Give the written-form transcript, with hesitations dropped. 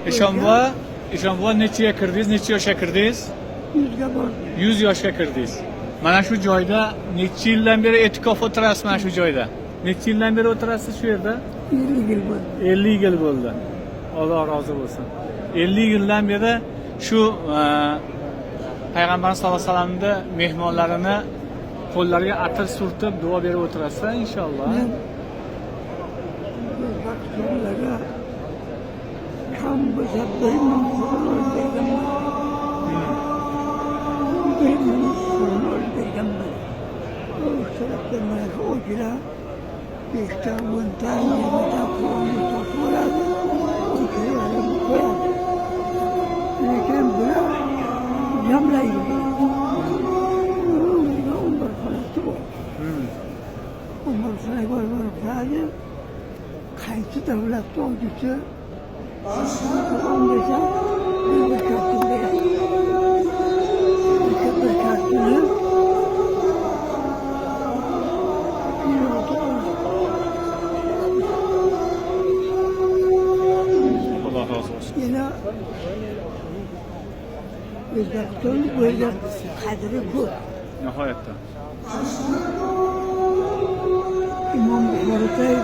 Eshonbuva nechaga kirdingiz, necha yoshga kirdingiz? 100'ga bordim. 100 yoshga kirdingiz. Mana shu joyda necha yildan beri e'tikof o'tirasiz mana shu joyda? Necha yildan beri o'tirasiz shu yerda? 50 yıl bo'ldi. 50 yil bo'ldi. Alloh rozi bo'lsin. 50 yildan beri shu payg'ambar sollallohu alayhi vasallamni mehmonlarini qo'llariga atir surtib duo berib o'tirasiz inshaalloh. Men bakteriyalarga kan bo'lsa bir ming so'm berganman. Bir ming so'm berganman. O tarafta mana shu o'jra 5 ta 10 ta 20 ta pulni topib o'jralarni qo'yadi. Lekin bular yamlaydi. Onlar sanatçı bu. Onlar sana koymalık sadece kayıtlı devlet oldusu 15'e bir kartında bir kartını bir oldu. Alloh rozi bo'lsin. Yine Özbekistan böyle kadri bu. Nihoyatda. İmam Buxoriy